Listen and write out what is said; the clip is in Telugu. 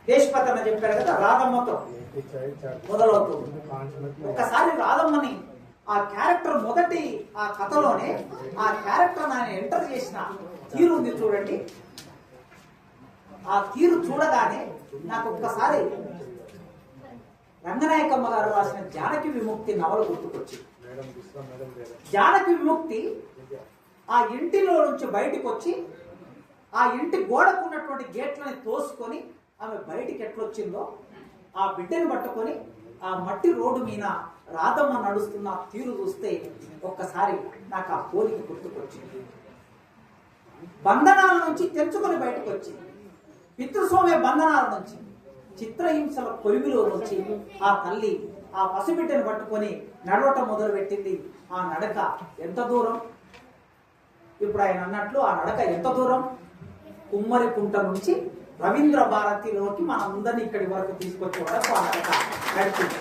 దేశపతి అన్న చెప్పారు కదా, రాధమ్మతో మొదలవుతుంది. ఒక్కసారి రాధమ్మని ఆ క్యారెక్టర్ మొదటి ఆ కథలోనే ఆ క్యారెక్టర్ ఆయన ఎంటర్ చేసిన తీరు ఉంది చూడండి. ఆ తీరు చూడగానే నాకు ఒక్కసారి రంగనాయకమ్మ గారు రాసిన జానకి విముక్తి నవల గుర్తుకొచ్చింది. జానకి విముక్తి ఆ ఇంటిలో నుంచి బయటకు వచ్చి ఆ ఇంటి గోడకు ఉన్నటువంటి గేట్లని తోసుకొని ఆమె బయటికి ఎట్లొచ్చిందో ఆ బిడ్డని పట్టుకొని ఆ మట్టి రోడ్డు మీద రాధమ్మ నడుస్తున్న తీరు చూస్తే ఒక్కసారి నాకు ఆ పోలిక గుర్తుకొచ్చింది. బంధనాల నుంచి తెంచుకొని బయటకు వచ్చింది, పితృస్వామ్య బంధనాల నుంచి, చిత్రహింసల కొలిమిలో నుంచి ఆ తల్లి ఆ పసిబిడ్డను పట్టుకొని నడవటం మొదలు పెట్టింది. ఆ నడక ఎంత దూరం? ఇప్పుడు ఆయన అన్నట్లు ఆ నడక ఎంత దూరం? కుమ్మరికుంట నుంచి రవీంద్ర భారతిలోకి మన అందరినీ ఇక్కడి వరకు తీసుకొచ్చే వరకు ఆ నడక నడిచింది.